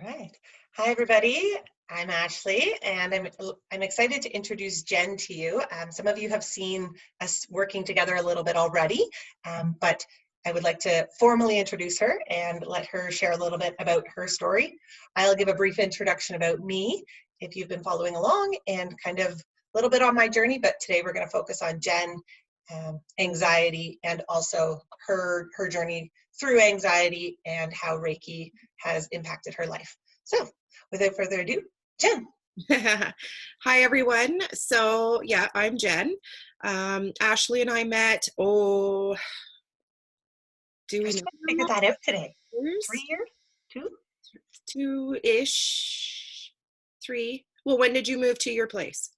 right. Hi, everybody. I'm Ashley, and I'm excited to introduce Jen to you. Some of you have seen us working together a little bit already, but I would like to formally introduce her and let her share a little bit about her story. I'll give a brief introduction about me if you've been following along, and kind of a little bit on my journey, but today we're going to focus on Jen, anxiety, and also her journey through anxiety and how Reiki has impacted her life. So without further ado, Jen. Hi, everyone. So, yeah, I'm Jen. Ashley and I met, do I we was know trying to how figure long? that out today. Years? 3 years? Two? Two-ish, three. Well, when did you move to your place?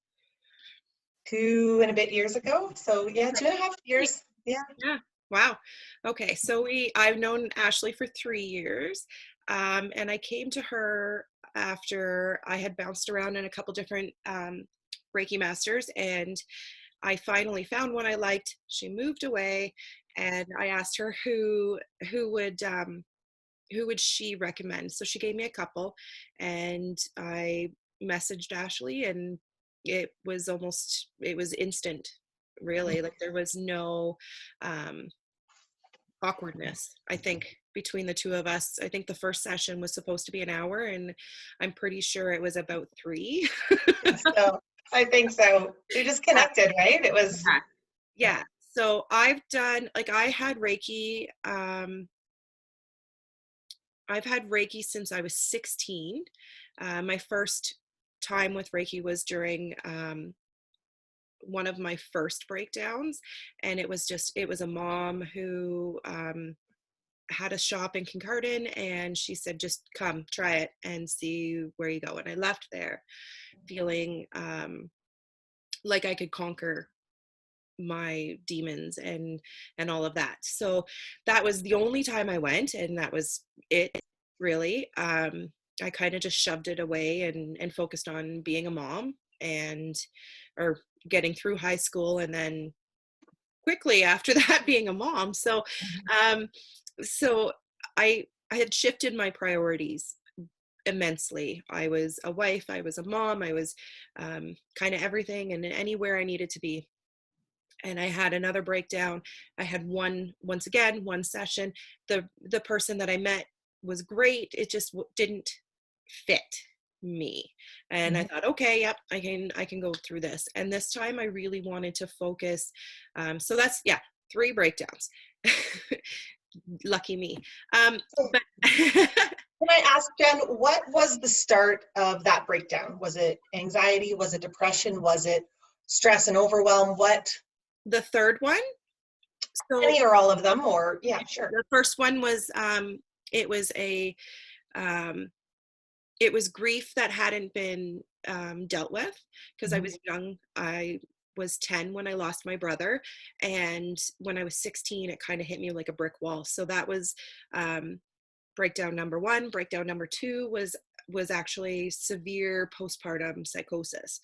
2 and a bit years ago. So yeah, 2.5 years. Yeah. Yeah. Wow. Okay. So I've known Ashley for 3 years. And I came to her after I had bounced around in a couple different Reiki masters, and I finally found one I liked. She moved away, and I asked her who would she recommend. So she gave me a couple, and I messaged Ashley, and it was instant, really. Like there was no um, awkwardness, I think, between the two of us. I think the first session was supposed to be an hour, and I'm pretty sure it was about three. So I think so. We just connected, right? It was, Yeah. yeah. Yeah. So I've had Reiki since I was 16. My first time with Reiki was during one of my first breakdowns, and it was a mom who had a shop in Kincardine, and she said, just come try it and see where you go. And I left there feeling like I could conquer my demons and all of that. So that was the only time I went, and that was it, really. I kind of just shoved it away and focused on being a mom, and or getting through high school, and then quickly after that being a mom. Um so I had shifted my priorities immensely. I was a wife, I was a mom, I was kind of everything and anywhere I needed to be. And I had another breakdown. I had once again, one session. The person that I met was great. It just didn't fit me. And I Mhm. thought, okay, yep, I can go through this. And this time I really wanted to focus. So that's, yeah, three breakdowns. Lucky me. So But can I ask, Jen, what was the start of that breakdown? Was it anxiety? Was it depression? Was it stress and overwhelm? What? the third one, so Any or all of them? Or yeah, sure. the first one was it was a um, it was grief that hadn't been dealt with, because I Mhm. was young. I was 10 when I lost my brother, and when I was 16 it kind of hit me like a brick wall. So that was um, breakdown number one. Breakdown number two was actually severe postpartum psychosis,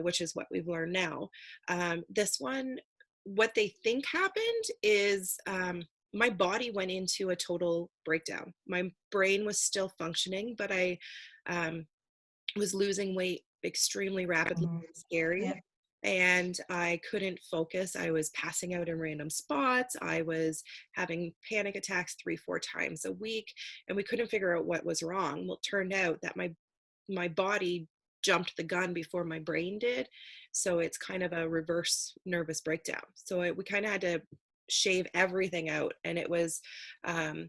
which is what we've learned now. This one, what they think happened is my body went into a total breakdown. My brain was still functioning, but I um, was losing weight extremely rapidly. Mhm. Scary. Yeah. And I couldn't focus. I was passing out in random spots. I was having panic attacks 3-4 times a week, and we couldn't figure out what was wrong. Well, it turned out that my body jumped the gun before my brain did. So it's kind of a reverse nervous breakdown. So we kind of had to shave everything out, and it was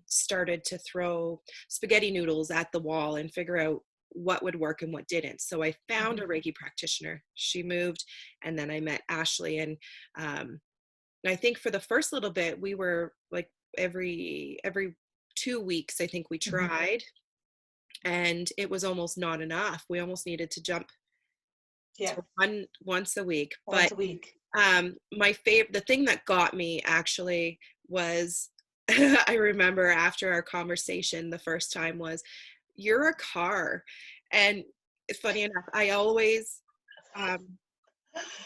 started to throw spaghetti noodles at the wall and figure out what would work and what didn't. So I found Mhm. a Reiki practitioner. She moved, and then I met Ashley. And I think for the first little bit, we were like every 2 weeks, I think we Mhm. tried, and it was almost not enough. We almost needed to jump Yeah. to once a week. Once But a week. the thing that got me actually was I remember after our conversation the first time was, you're a car. And it's funny enough, I always um,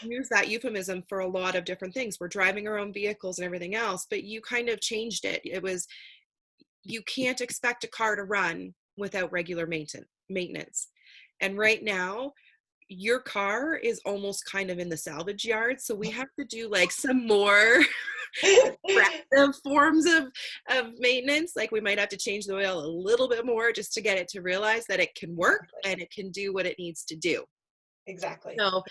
use that euphemism for a lot of different things. We're driving our own vehicles and everything else, but you kind of changed it. It was, you can't expect a car to run without regular maintenance. And right now, your car is almost kind of in the salvage yard. So we have to do like some more aggressive forms of maintenance. Like we might have to change the oil a little bit more just to get it to realize that it can work and it can do what it needs to do. Exactly. So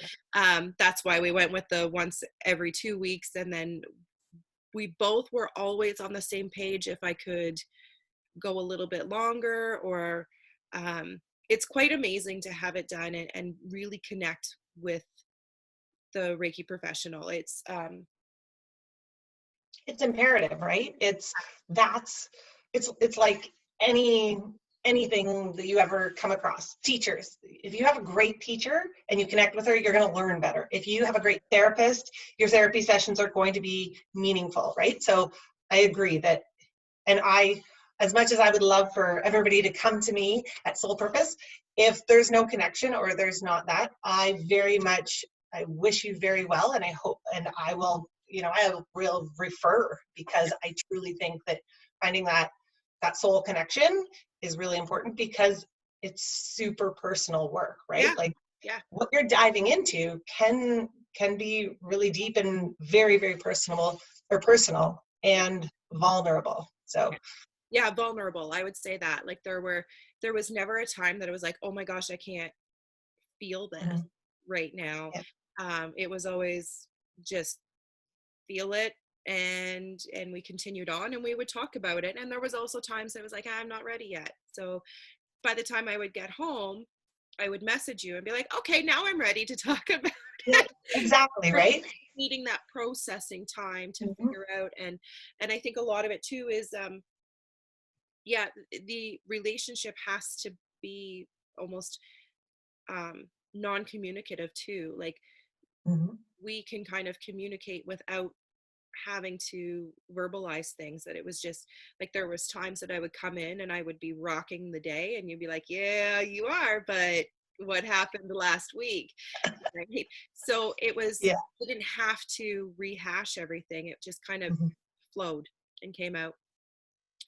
that's why we went with the once every 2 weeks. And then we both were always on the same page if I could go a little bit longer, or it's quite amazing to have it done and really connect with the Reiki professional. It's imperative, right? It's like anything that you ever come across. Teachers, if you have a great teacher and you connect with her, you're going to learn better. If you have a great therapist, your therapy sessions are going to be meaningful, right? So I agree that, and as much as I would love for everybody to come to me at Soul Purpose, if there's no connection or there's not that, I wish you very well, and I hope, and I will, I will refer, because I truly think that finding that soul connection is really important, because it's super personal work, right? Yeah, Like yeah, what you're diving into can be really deep and very, very personal and vulnerable. So yeah, vulnerable. I would say that. Like there was never a time that it was like, oh my gosh, I can't feel this mhm, right now. yeah, It was always just feel it, and we continued on and we would talk about it. And there was also times that it was like, I'm not ready yet. So by the time I would get home, I would message you and be like, okay, now I'm ready to talk about yeah, it. exactly, right. Needing that processing time to Mhm, figure out. And I think a lot of it too is yeah, the relationship has to be almost non-communicative too. Like mhm. we can kind of communicate without having to verbalize things. That it was just like there was times that I would come in and I would be rocking the day and you'd be like, yeah, you are, but what happened last week? Right? So Yeah, I didn't have to rehash everything. It just kind of mhm. flowed and came out.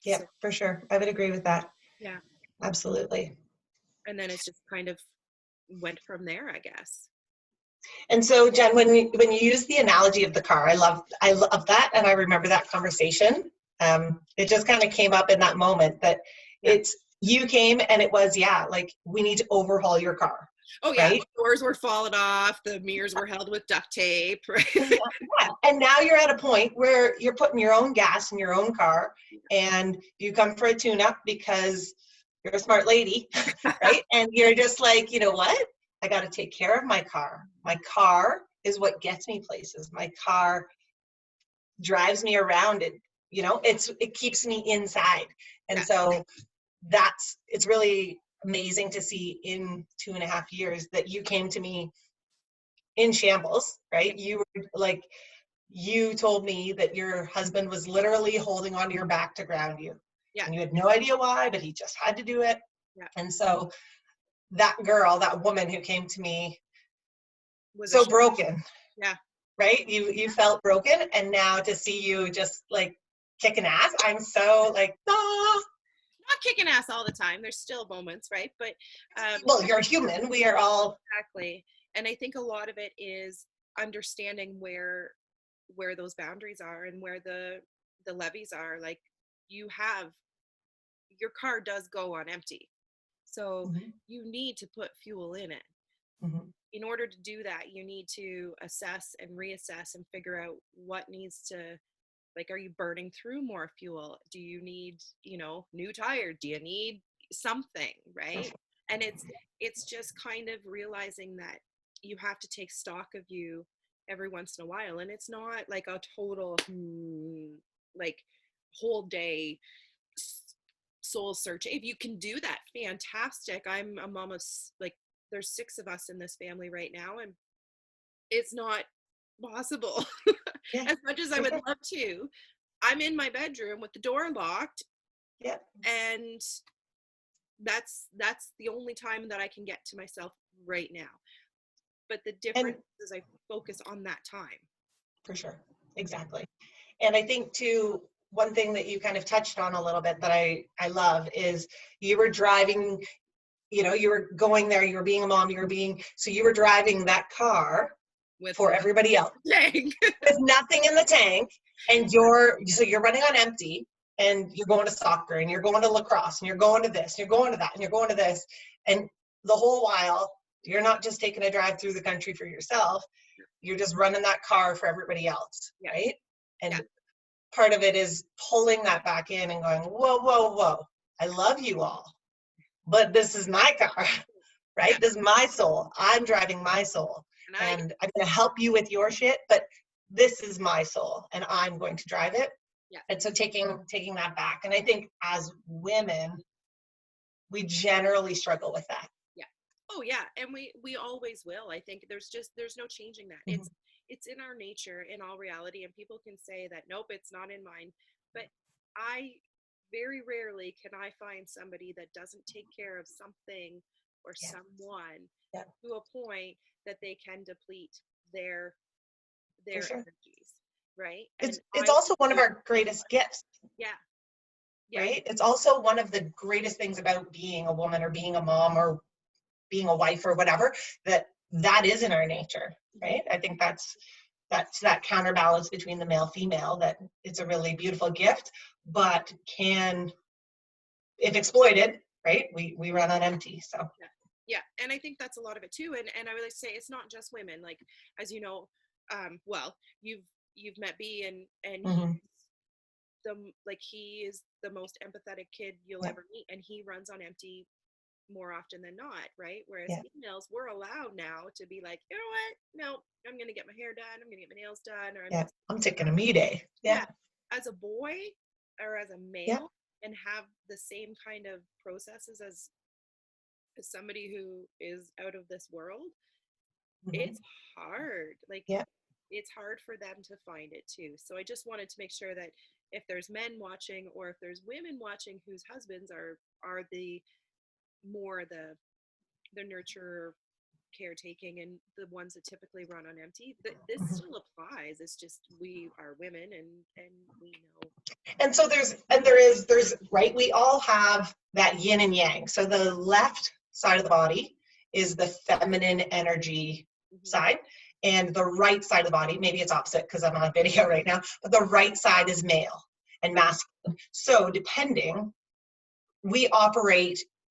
Yeah, So for sure. I would agree with that. yeah. Absolutely. And then it's just kind of went from there, I guess. And so, Jen, when you use the analogy of the car, I love that, and I remember that conversation. It just kind of came up in that moment that Yeah. it's you came and it was, yeah, like we need to overhaul your car, Oh yeah, right? the doors were falling off, the mirrors were held with duct tape, right? Yeah. And now you're at a point where you're putting your own gas in your own car, and you come for a tune-up because you're a smart lady, right? And you're just like, you know what? I got to take care of my car. My car is what gets me places. My car drives me around. It keeps me inside. And Yeah, so it's really amazing to see in 2.5 years that you came to me in shambles, yeah, right? You were like, you told me that your husband was literally holding onto your back to ground you, yeah, and you had no idea why, but he just had to do it. yeah. And so that woman who came to me Was a so broken, yeah. right? You felt broken, and now to see you just like kicking ass, I'm so like, ah. Not kicking ass all the time. There's still moments, right? But Well, you're human. We are all. exactly. And I think a lot of it is understanding where those boundaries are and where the levees are. Like you have your car does go on empty. So Mhm, you need to put fuel in it. mhm, In order to do that, you need to assess and reassess and figure out what needs to, like, are you burning through more fuel? Do you need, new tires? Do you need something, right? And it's just kind of realizing that you have to take stock of you every once in a while. And it's not like a total like whole day soul search. If you can do that, fantastic. I'm a mom of like there's 6 of us in this family right now, and it's not possible. yeah, As much as I for would sure. love to, I'm in my bedroom with the door locked, Yeah, and that's the only time that I can get to myself right now. But the and difference is I focus on that time. for sure, exactly. And I think too, one thing that you kind of touched on a little bit that I love is you were driving, you were going there, you were being a mom, so you were driving that car with for everybody else dang. with nothing in the tank, and you're running on empty, and you're going to soccer, and you're going to lacrosse, and you're going to this, and you're going to that, and you're going to this, and the whole while you're not just taking a drive through the country for yourself, you're just running that car for everybody else, Yeah. right? And Yeah. part of it is pulling that back in and going, whoa, whoa, whoa, I love you all, but this is my car, right? Yeah. This is my soul. I'm driving my soul, and I'm going to help you with your shit, but this is my soul, and I'm going to drive it. Yeah. And so taking that back, and I think as women, we generally struggle with that. Yeah. Oh yeah, and we always will. I think there's no changing that. Mm-hmm. It's in our nature, in all reality, and people can say that nope, it's not in mine, but I very rarely can I find somebody that doesn't take care of something or Yeah. someone Yeah. to a point that they can deplete their For sure. energies, right? It's And it's also one of our greatest gifts, yeah, yeah, right? It's also one of the greatest things about being a woman or being a mom or being a wife or whatever, that is in our nature, right? I think that's that counterbalance between the male female, that it's a really beautiful gift, but can, if exploited, right, we run on empty. So yeah, yeah. And I think that's a lot of it too. And I really say it's not just women. Like, as you know, well, you've met B, and mm-hmm. he is the most empathetic kid you'll Yeah. ever meet, and he runs on empty more often than not, right? Whereas Yeah. females, we're allowed now to be like, you know what? No, I'm gonna get my hair done. I'm gonna get my nails done, or Yeah, I'm taking a me day. Yeah. yeah. As a boy or as a Yeah. male, and have the same kind of processes as somebody who is out of this world, Mm-hmm. it's hard. Like, Yeah. it's hard for them to find it too. So I just wanted to make sure that if there's men watching, or if there's women watching whose husbands are the more the nurture, caretaking, and the ones that typically run on empty, that this Mm-hmm. still applies. It's just we are women, and we know. And so there's right, we all have that yin and yang. So the left side of the body is the feminine energy Mm-hmm. side, and the right side of the body, maybe it's opposite because I'm on video right now, but the right side is male and masculine. So depending,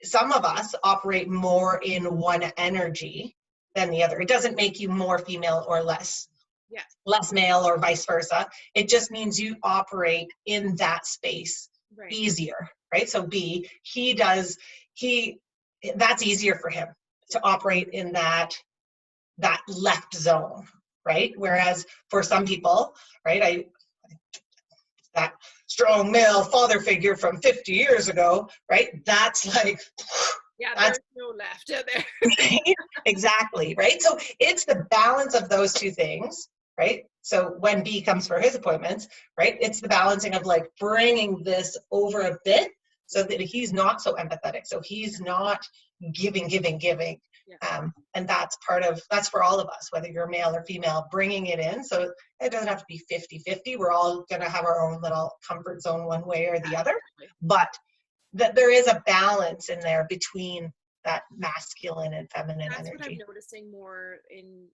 some of us operate more in one energy than the other. It doesn't make you more female or less Yeah. male or vice versa. It just means you operate in that space Right. easier, right? So that's easier for him to operate in that left zone, right? Whereas for some people, right, that strong male father figure from 50 years ago, right? That's like, Yeah, that's there's no left in there. right? Exactly, right? So it's the balance of those two things, right? So when B comes for his appointments, right, it's the balancing of like bringing this over a bit so that he's not so empathetic, so he's not giving. Yeah. And that's for all of us, whether you're male or female, bringing it in. So it doesn't have to be 50-50. We're all going to have our own little comfort zone one way or the other, but that there is a balance in there between that masculine and feminine That's what I'm energy. noticing more in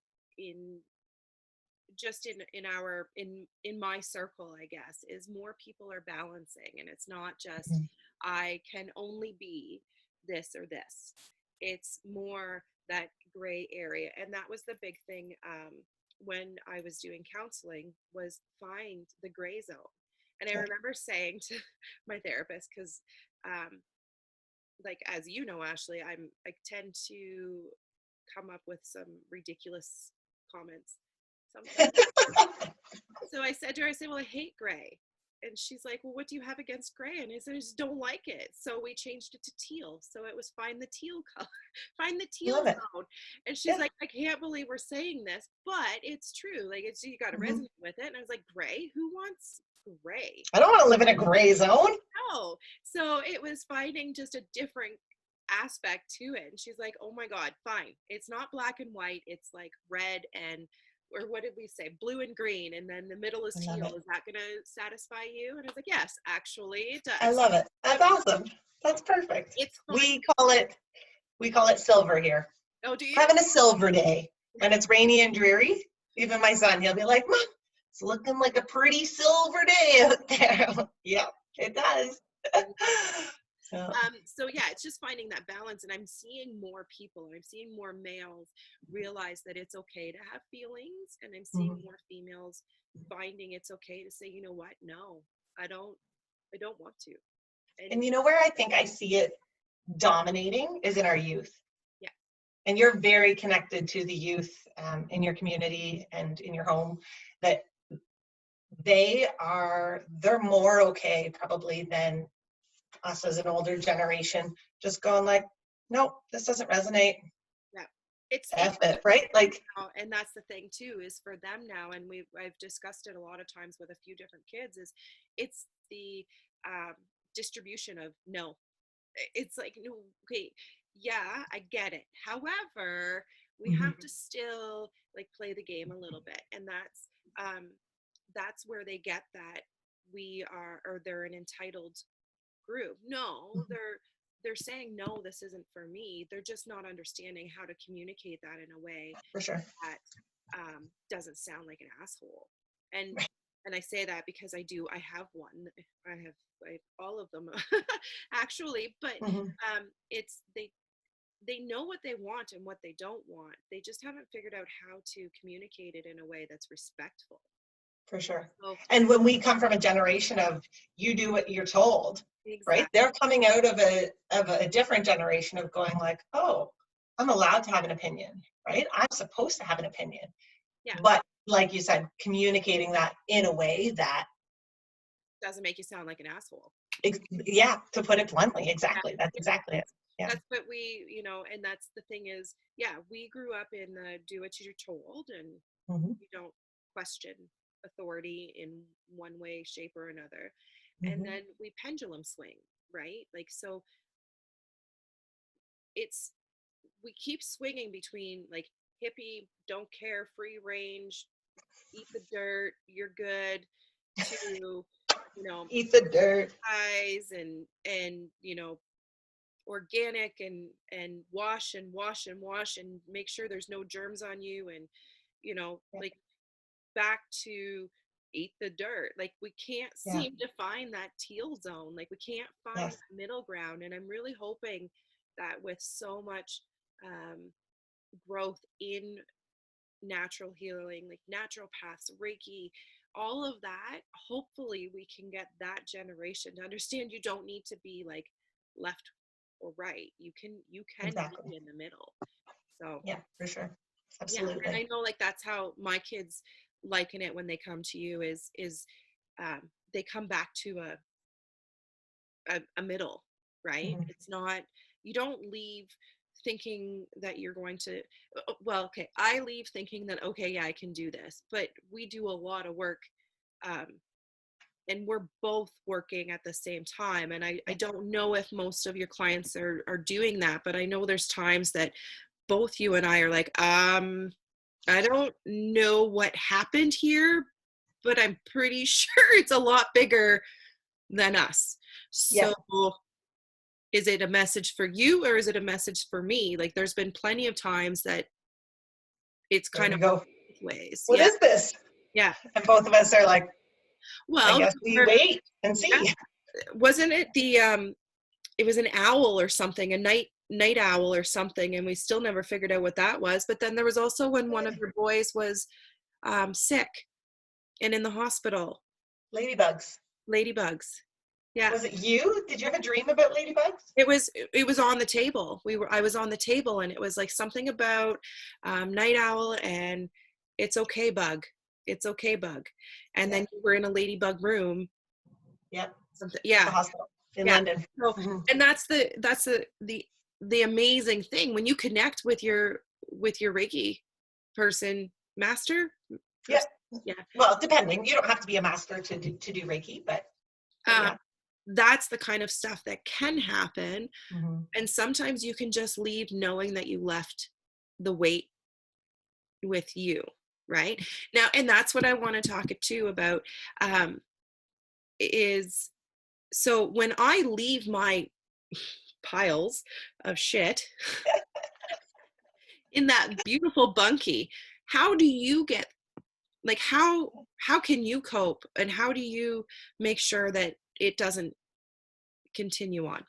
just in my circle, I guess, is more people are balancing, and it's not just I can only be this or this. It's more that gray area, and that was the big thing when I was doing counseling, was find the gray zone. And I remember saying to my therapist, because like, as you know, Ashley, I tend to come up with some ridiculous comments sometimes. So I said to her, I said, well, I hate gray. And she's like, well, what do you have against gray? And I said, I just don't like it. So we changed it to teal. So it was find the teal color, find the teal zone. And she's like, I can't believe we're saying this, but it's true. Like, you got to resonate with it. And I was like, gray? Who wants gray? I don't want to live in a gray zone. No. So it was finding just a different aspect to it. And she's like, oh my God, fine. It's not black and white. It's like red and or what did we say? Blue and green, and then the middle is I love teal. it. Is that going to satisfy you? And I was like, yes, actually it I does. love it. So That's awesome. That's perfect. it's fine. We call it silver here. Oh, do you? Having a silver day when it's rainy and dreary. Even my son, he'll be like, Mom, it's looking like a pretty silver day out there. Yeah, it does. So, So yeah, it's just finding that balance, and I'm seeing more people, I'm seeing more males realize that it's okay to have feelings, and I'm seeing mhm. more females finding it's okay to say, you know what, no, I don't, I don't want to. And And you know where I think I see it dominating is in our youth. yeah, And you're very connected to the youth in your community and in your home, that they're more okay probably than us as an older generation, just going like, nope, this doesn't resonate. yeah, it's F it, right? Like, now, and that's the thing too, is for them now, and I've discussed it a lot of times with a few different kids, is it's the um, distribution of no. It's like, no, okay, yeah, I get it, however, we mhm, have to still like play the game a little bit, and um that's where they get that we are, or they're an entitled group. No, mhm, they're saying no, this isn't for me. They're just not understanding how to communicate that in a way for sure. that doesn't sound like an asshole. And and I say that because I have one. I have all of them actually, but Mhm, it's they know what they want and what they don't want. They just haven't figured out how to communicate it in a way that's respectful. for sure. So And when we come from a generation of you do what you're told, right? exactly, They're coming out of a different generation of going like, oh, I'm allowed to have an opinion, right? I'm supposed to have an opinion. yeah, But like you said, communicating that in a way that, doesn't make you sound like an asshole. yeah, to put it bluntly, Yeah, exactly. That's yeah, exactly it. Yeah. that's what we, and that's the thing is, yeah, we grew up in the do what you're told, and Hmm. you don't question authority in one way, shape, or another. And Hmm. then we pendulum swing, right? Like, so it's, we keep swinging between like hippie, don't care, free range, eat the dirt, you're good, to, Eat the dirt. eyes and organic and wash and wash and wash and make sure there's no germs on you, and Yeah. like back to eat the dirt. Like, we can't Yeah. seem to find that teal zone, like we can't find Yes. that middle ground, and I'm really hoping that with so much um, growth in natural healing, like natural paths, reiki, all of that, hopefully we can get that generation to understand you don't need to be like left or right. You can Exactly. be in the middle. So Yeah, for sure. yeah, and Absolutely. I know like that's how my kids liken it when they come to you, is they come back to a middle, right? Hmm. It's not, you don't leave thinking that you're going to, well, okay, I leave thinking that, okay, yeah, I can do this, but we do a lot of work, um, and we're both working at the same time. And I Yeah. don't know if most of your clients are doing that, but I know there's times that both you and I are like, I don't know what happened here, but I'm pretty sure it's a lot bigger than us. Yeah. So is it a message for you or is it a message for me? Like, there's been plenty of times that it's There kind we of go. both ways. What Yeah. is this? Yeah. And both of us are like, I Well, guess we or, wait and yeah, see. wasn't it the it was an owl or something, a night owl or something, and we still never figured out what that was. But then there was also when one of your boys was sick and in the hospital. Ladybugs. Ladybugs. Yeah. Was it you? Did you have a dream about ladybugs? It was on the table. I was on the table, and it was like something about night owl and it's okay bug. It's okay bug. And Yeah. then you were in a ladybug room. Yep. Something, At the yeah. hospital in Yeah. London. So, Hmm. and that's the amazing thing when you connect with your Reiki person, master Yeah. person. Yeah. Well, depending. You don't have to be a master to do Reiki, but Um, yeah. that's the kind of stuff that can happen. Hmm. And sometimes you can just leave knowing that you left the weight with you. right now. And that's what I want to talk too about, is so when I leave my piles of shit in that beautiful bunkie, how do you get, like, how can you cope, and how do you make sure that it doesn't continue on?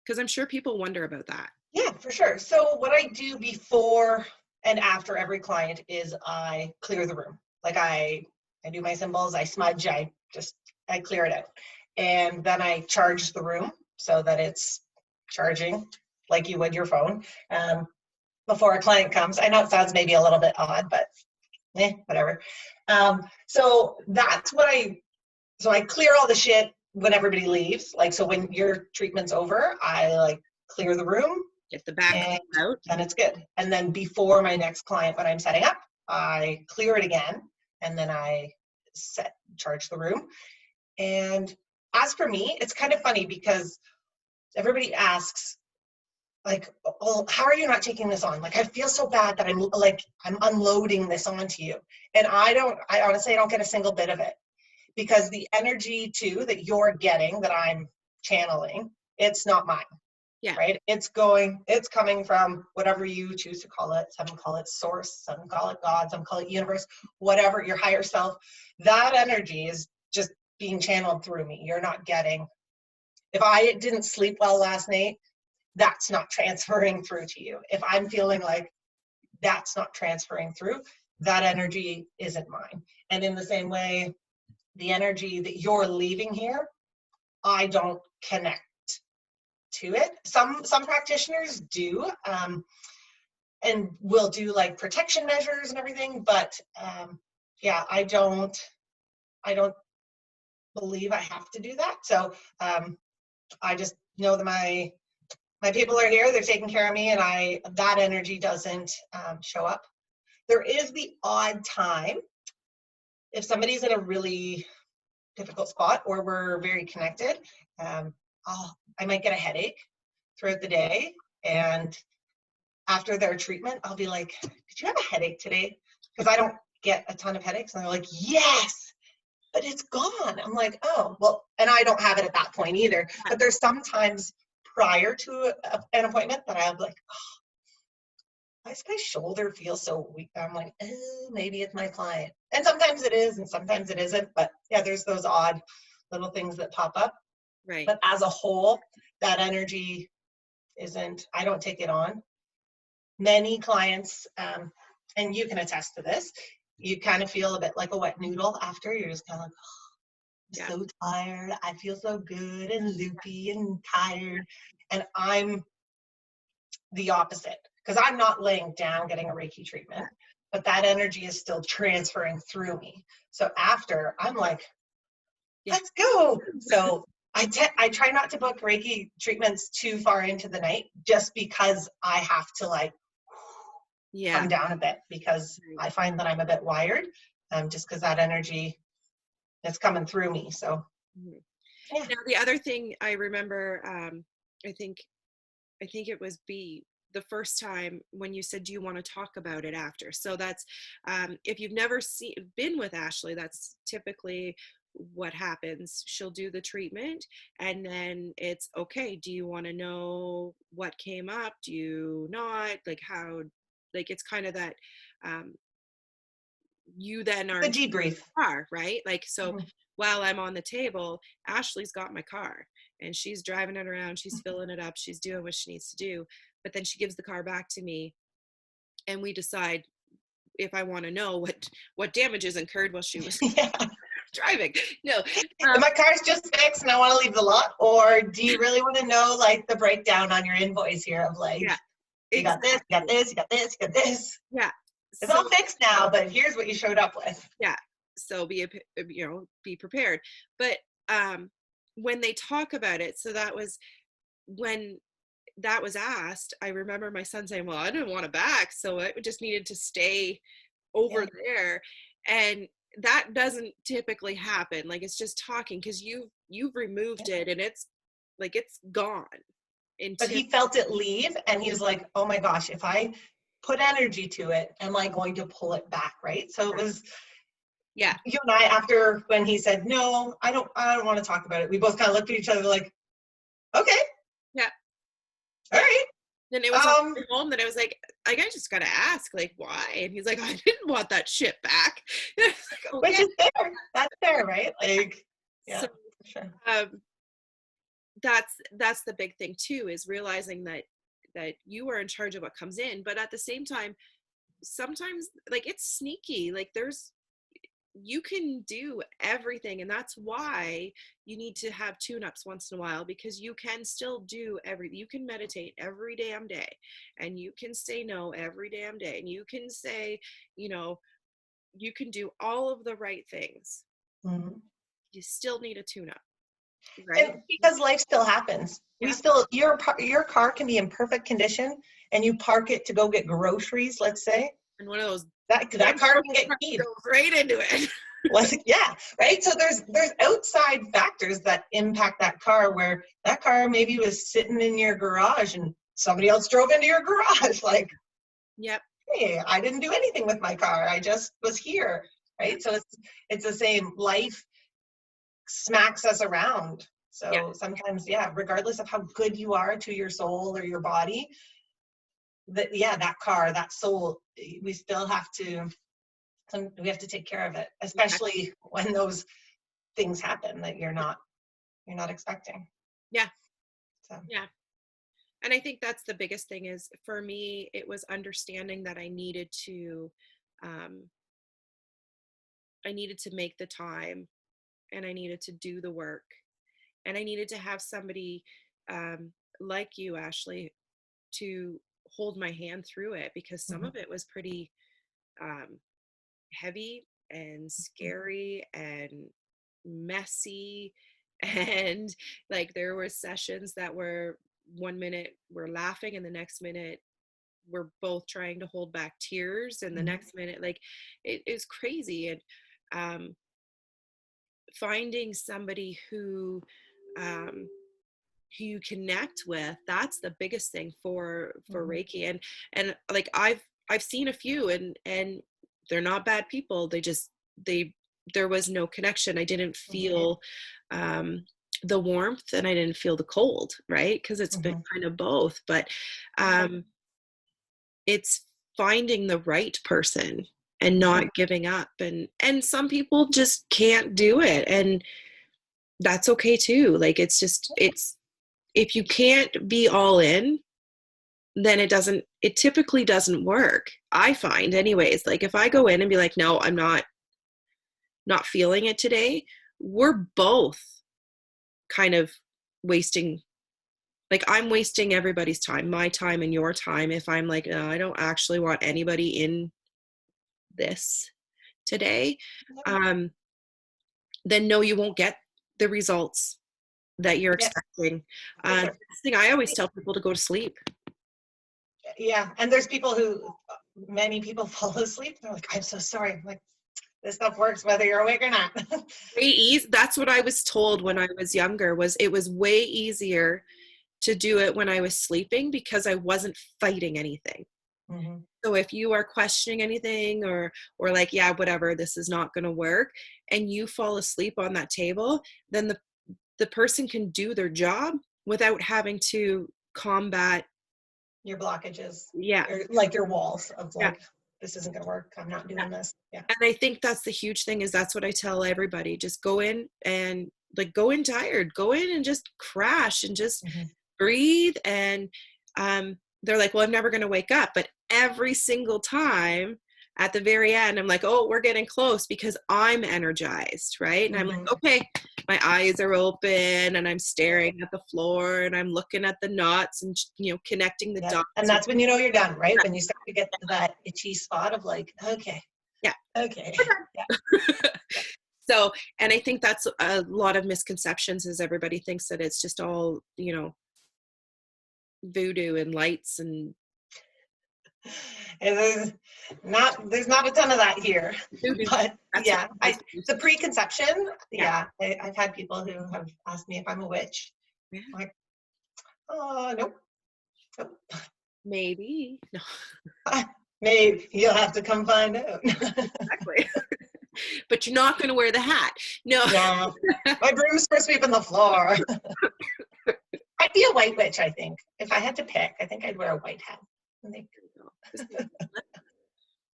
Because I'm sure people wonder about that. Yeah, for sure. So what I do before and after every client is I clear the room. Like I do my symbols, I smudge, I clear it out. And then I charge the room so that it's charging like you would your phone before a client comes. I know it sounds maybe a little bit odd, but whatever. So that's what so I clear all the shit when everybody leaves. Like, so when your treatment's over, I like clear the room, Get the back and out. then it's good. And then before my next client, when I'm setting up, I clear it again, and then I charge the room. And as for me, it's kind of funny because everybody asks, like, well, how are you not taking this on? Like, I feel so bad that I'm unloading this onto you. And I honestly, I don't get a single bit of it, because the energy too that you're getting, that I'm channeling, it's not mine. Yeah. Right? It's coming from whatever you choose to call it. Some call it source, some call it God, some call it universe, whatever, your higher self. That energy is just being channeled through me. You're not getting, if I didn't sleep well last night, that's not transferring through to you. If I'm feeling like that's not transferring through, that energy isn't mine. And in the same way, the energy that you're leaving here, I don't connect to it. Some practitioners do, and will do like protection measures and everything, but yeah, I don't believe I have to do that. So I just know that my people are here, they're taking care of me, and that energy doesn't show up. There is the odd time if somebody's in a really difficult spot or we're very connected, um, I might get a headache throughout the day, and after their treatment, I'll be like, did you have a headache today? Because I don't get a ton of headaches. And they're like, yes, but it's gone. I'm like, oh, well, and I don't have it at that point either. But there's sometimes prior to an appointment that I'm like, oh, why does my shoulder feel so weak? I'm like, oh, maybe it's my client. And sometimes it is, and sometimes it isn't. But yeah, there's those odd little things that pop up. Right. But as a whole, that energy isn't, I don't take it on. Many clients, and you can attest to this, you kind of feel a bit like a wet noodle after. You're just kind of like, oh, I'm so tired. I feel so good and loopy and tired. And I'm the opposite, because I'm not laying down getting a Reiki treatment, but that energy is still transferring through me. So after, I'm like, let's go. So I try not to book Reiki treatments too far into the night, just because I have to like come down a bit, because I find that I'm a bit wired, just because that energy is coming through me. So yeah. Now the other thing I remember, I think it was the first time when you said, do you want to talk about it after? So that's, if you've never been with Ashley, that's typically what happens. She'll do the treatment, and then it's okay, do you want to know what came up? Do you not? Like, how, like, it's kind of that, you then are The debrief. car, right? Like, so while I'm on the table, Ashley's got my car and she's driving it around, she's filling it up, she's doing what she needs to do, but then she gives the car back to me, and we decide if I want to know what damages incurred while she was driving. No, my car's just fixed and I want to leave the lot, or do you really want to know like the breakdown on your invoice here of like, you got this, you got this, you got this, you got this. Yeah, it's all fixed now, but here's what you showed up with. Yeah, so be prepared. But when they talk about it, so that was when that was asked, I remember my son saying, well, I didn't want it back, so it just needed to stay over there. And that doesn't typically happen. Like, it's just talking, because you've removed it, and it's like it's gone. But he felt it leave, and he was like, oh my gosh, if I put energy to it, am I going to pull it back, right? So it was, Yeah. you and I, after when he said, no, I don't want to talk about it, we both kind of looked at each other like, okay, Yeah. all right. And it was on the way home that I was like, I just gotta ask, like, why? And he's like, I didn't want that shit back. And I was like, Which okay. is fair. That's fair, right? Like, yeah, So for sure. that's the big thing too, is realizing that you are in charge of what comes in, but at the same time, sometimes like it's sneaky. Like you can do everything, and that's why you need to have tune-ups once in a while, because you can still do everything. You can meditate every damn day, and you can say no every damn day, and you can say, you know, you can do all of the right things. Mm-hmm. You still need a tune-up, right? And because life still happens, Yeah. your car can be in perfect condition, and you park it to go get groceries, let's say, And one of those that car can get keyed. goes right into it. Like, yeah, right. So there's outside factors that impact that car, where that car maybe was sitting in your garage and somebody else drove into your garage. Like, Yep. hey, I didn't do anything with my car, I just was here, Yeah. right? So it's the same. Life smacks us around. Yeah. So sometimes, yeah, regardless of how good you are to your soul or your body, that car, that soul, we still have to, we have to take care of it, especially when those things happen that you're not expecting. Yeah. So. Yeah. And I think that's the biggest thing, is for me, it was understanding that um, I needed to make the time, and I needed to do the work, and I needed to have somebody um, like you, Ashley, to hold my hand through it, because some Mhm. of it was pretty um, heavy and Mhm. scary and messy. And like there were sessions that were, one minute we're laughing and the next minute we're both trying to hold back tears, and the Mhm. next minute, like it is crazy. And um, finding somebody um, who you connect with, that's the biggest thing for Mhm. Reiki. And like I've seen a few, and they're not bad people. They there was no connection. I didn't Mhm. feel um the warmth, and I didn't feel the cold, right? Because it's been Mhm. kind of both. But Yeah. um it's finding the right person and Mhm. not giving up. And some people just can't do it, and that's okay too. Like it's if you can't be all in, then it typically doesn't work, I find anyways. Like if I go in and be like, no, I'm not feeling it today, we're both kind of wasting, like I'm wasting everybody's time, my time and your time, if I'm like, no, I don't actually want anybody in this today. um then no, you won't get the results that you're Yes, expecting. for sure. This thing I always tell people to go to sleep. Yeah, and there's people who, many people fall asleep. They're like, I'm so sorry. I'm like, this stuff works whether you're awake or not. Way easy. That's what I was told when I was younger, was it was way easier to do it when I was sleeping, because I wasn't fighting anything. Mhm. So if you are questioning anything, or like, yeah, whatever, this is not going to work, and you fall asleep on that table, then the person can do their job without having to combat. Your blockages, Yeah. your walls of Yeah. like, this isn't gonna work. I'm not Yeah. doing this. Yeah. And I think that's the huge thing, is that's what I tell everybody. Just go in and like go in tired, go in and just crash and just Mhm. breathe. And they're like, well, I'm never going to wake up. But every single time at the very end, I'm like, oh, we're getting close, because I'm energized, right? And I'm like, Mhm. okay, my eyes are open and I'm staring at the floor and I'm looking at the knots and, connecting the Yep. dots. And that's when you know you're done, right? When you start to get to that itchy spot of like, okay, Yeah. okay. Yeah. Yeah. So, and I think that's a lot of misconceptions, is everybody thinks that it's just all, voodoo and lights and And there's not a ton of that here. voodoo. But That's what yeah, I was told. the preconception, Yeah. yeah, I've had people who have asked me if I'm a witch. Yeah. I'm like, oh, nope, nope. Maybe. No, Maybe you'll have to come find out. exactly. But you're not going to wear the hat. No. No, my broom's for sweeping the floor. I'd be a white witch, I think. If I had to pick, I think I'd wear a white hat.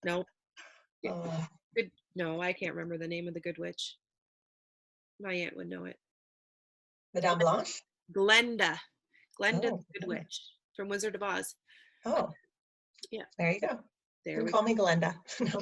No. Oh, Good. No, I can't remember the name of the Good Witch. My aunt would know it. Madame Blanche? Glenda. Glenda the Oh, Good Witch from Wizard of Oz. oh, Yeah, there you go. You there can we call me Glenda. go.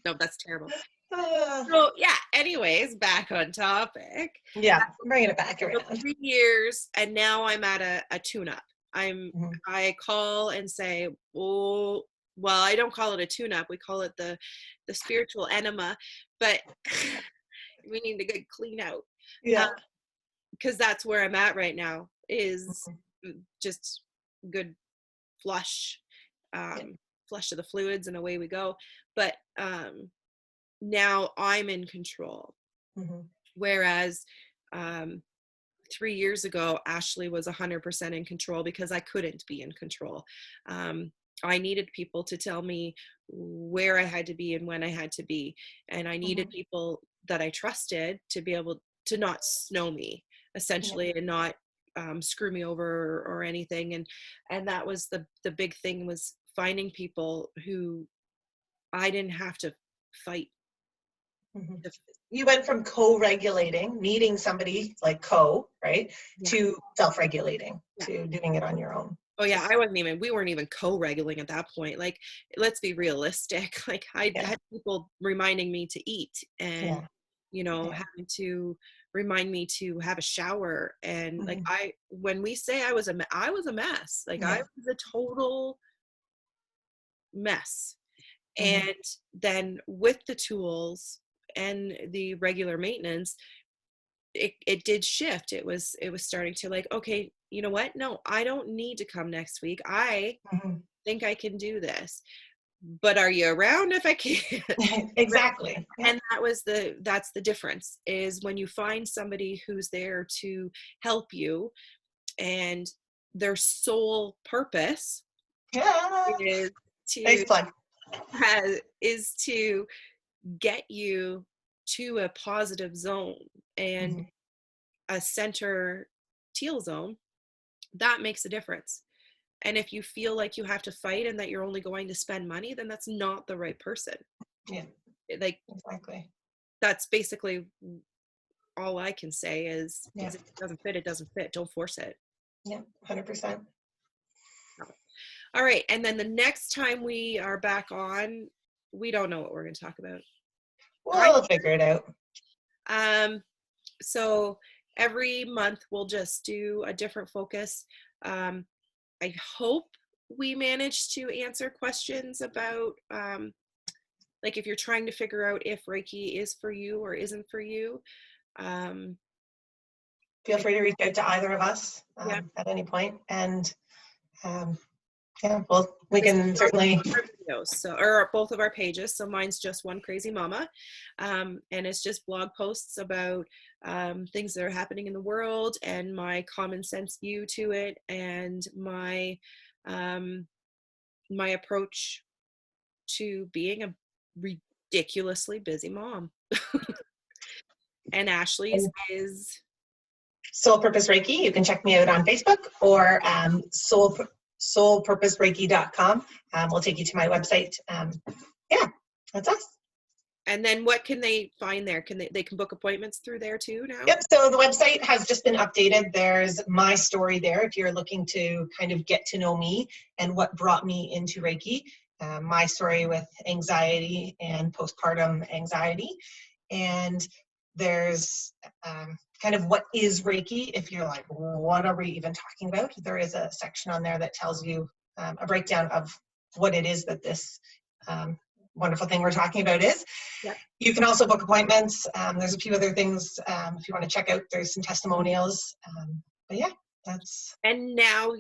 No, that's terrible. Uh, So yeah, anyways, back on topic. yeah, bringing it back So around. 3 years, and now I'm at a tune-up. Mhm. I call and say, oh, well, I don't call it a tune-up. We call it the spiritual enema, but we need to get clean out. Yeah. Because that's where I'm at right now, is Mhm. just good flush, Yeah. flush of the fluids, and away we go. But now I'm in control. Mhm. Whereas 3 years ago, Ashley was 100% in control because I couldn't be in control. I needed people to tell me where I had to be and when I had to be. And I needed Mhm. people that I trusted to be able to not snow me, Yeah. essentially, and not screw me over or anything. And that was the big thing, was finding people who I didn't have to fight. Mhm. To, You went from co-regulating, needing somebody like right, yeah. to self-regulating, Yeah. to doing it on your own. Oh yeah, we weren't even co-regulating at that point. Like, let's be realistic. Like, I Yeah. had people reminding me to eat, and Yeah. Yeah. having to remind me to have a shower. And like, Mhm. when we say I was I was a mess. Like, I Yeah. was a total mess. Mhm. And then with the tools and the regular maintenance, it did shift. It was starting to, like, okay, you know what? No, I don't need to come next week. I Mhm. think I can do this. But are you around if I can't? Exactly. Yeah. And that's the difference, is when you find somebody who's there to help you, and their sole purpose Yeah. is Nice to plug. to get you to a positive zone and Mhm. a center teal zone. That makes a difference. And if you feel like you have to fight and that you're only going to spend money, then that's not the right person. Yeah. Like, Exactly. that's basically all I can say is Yeah. if it doesn't fit, it doesn't fit. Don't force it. Yeah. 100%. All right. And then the next time we are back on, we don't know what we're going to talk about. We'll figure it out. So every month we'll just do a different focus. I hope we manage to answer questions about, like, if you're trying to figure out if Reiki is for you or isn't for you. Feel free to reach out to either of us Yeah. at any point, and yeah, well, we This is can certainly. our videos, so, or both of our pages. So mine's just One Crazy Mama, and it's just blog posts about things that are happening in the world, and my common sense view to it, and my my approach to being a ridiculously busy mom. And Ashley's is Soul Purpose Reiki. You can check me out on Facebook, or soulpurposereiki.com. We'll take you to my website. Yeah, that's us. and then what can they find there? Can they can book appointments through there too now? Yep, so the website has just been updated. There's my story there if you're looking to kind of get to know me and what brought me into Reiki. My story with anxiety and postpartum anxiety. And there's kind of what is Reiki. If you're like, what are we even talking about? There is a section on there that tells you a breakdown of what it is that this wonderful thing we're talking about is. Yep. You can also book appointments. There's a few other things if you want to check out. There's some testimonials. But yeah, that's. And now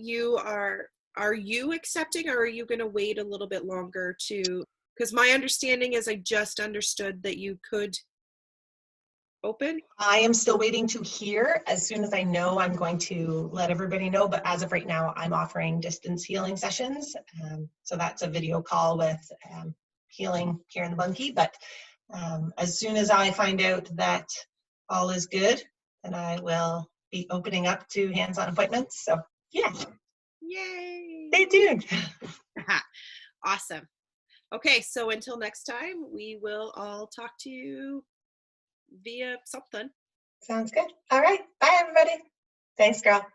are you accepting, or are you going to wait a little bit longer to, because my understanding is I just understood that you could open? I am still waiting to hear. As soon as I know, I'm going to let everybody know. But as of right now, I'm offering distance healing sessions. So that's a video call with healing here in the bunkie. But as soon as I find out that all is good, then I will be opening up to hands-on appointments. So yeah, Yay! stay tuned. Awesome. Okay, so until next time, we will all talk to you via something. Sounds good. All right. Bye, everybody. Thanks, girl.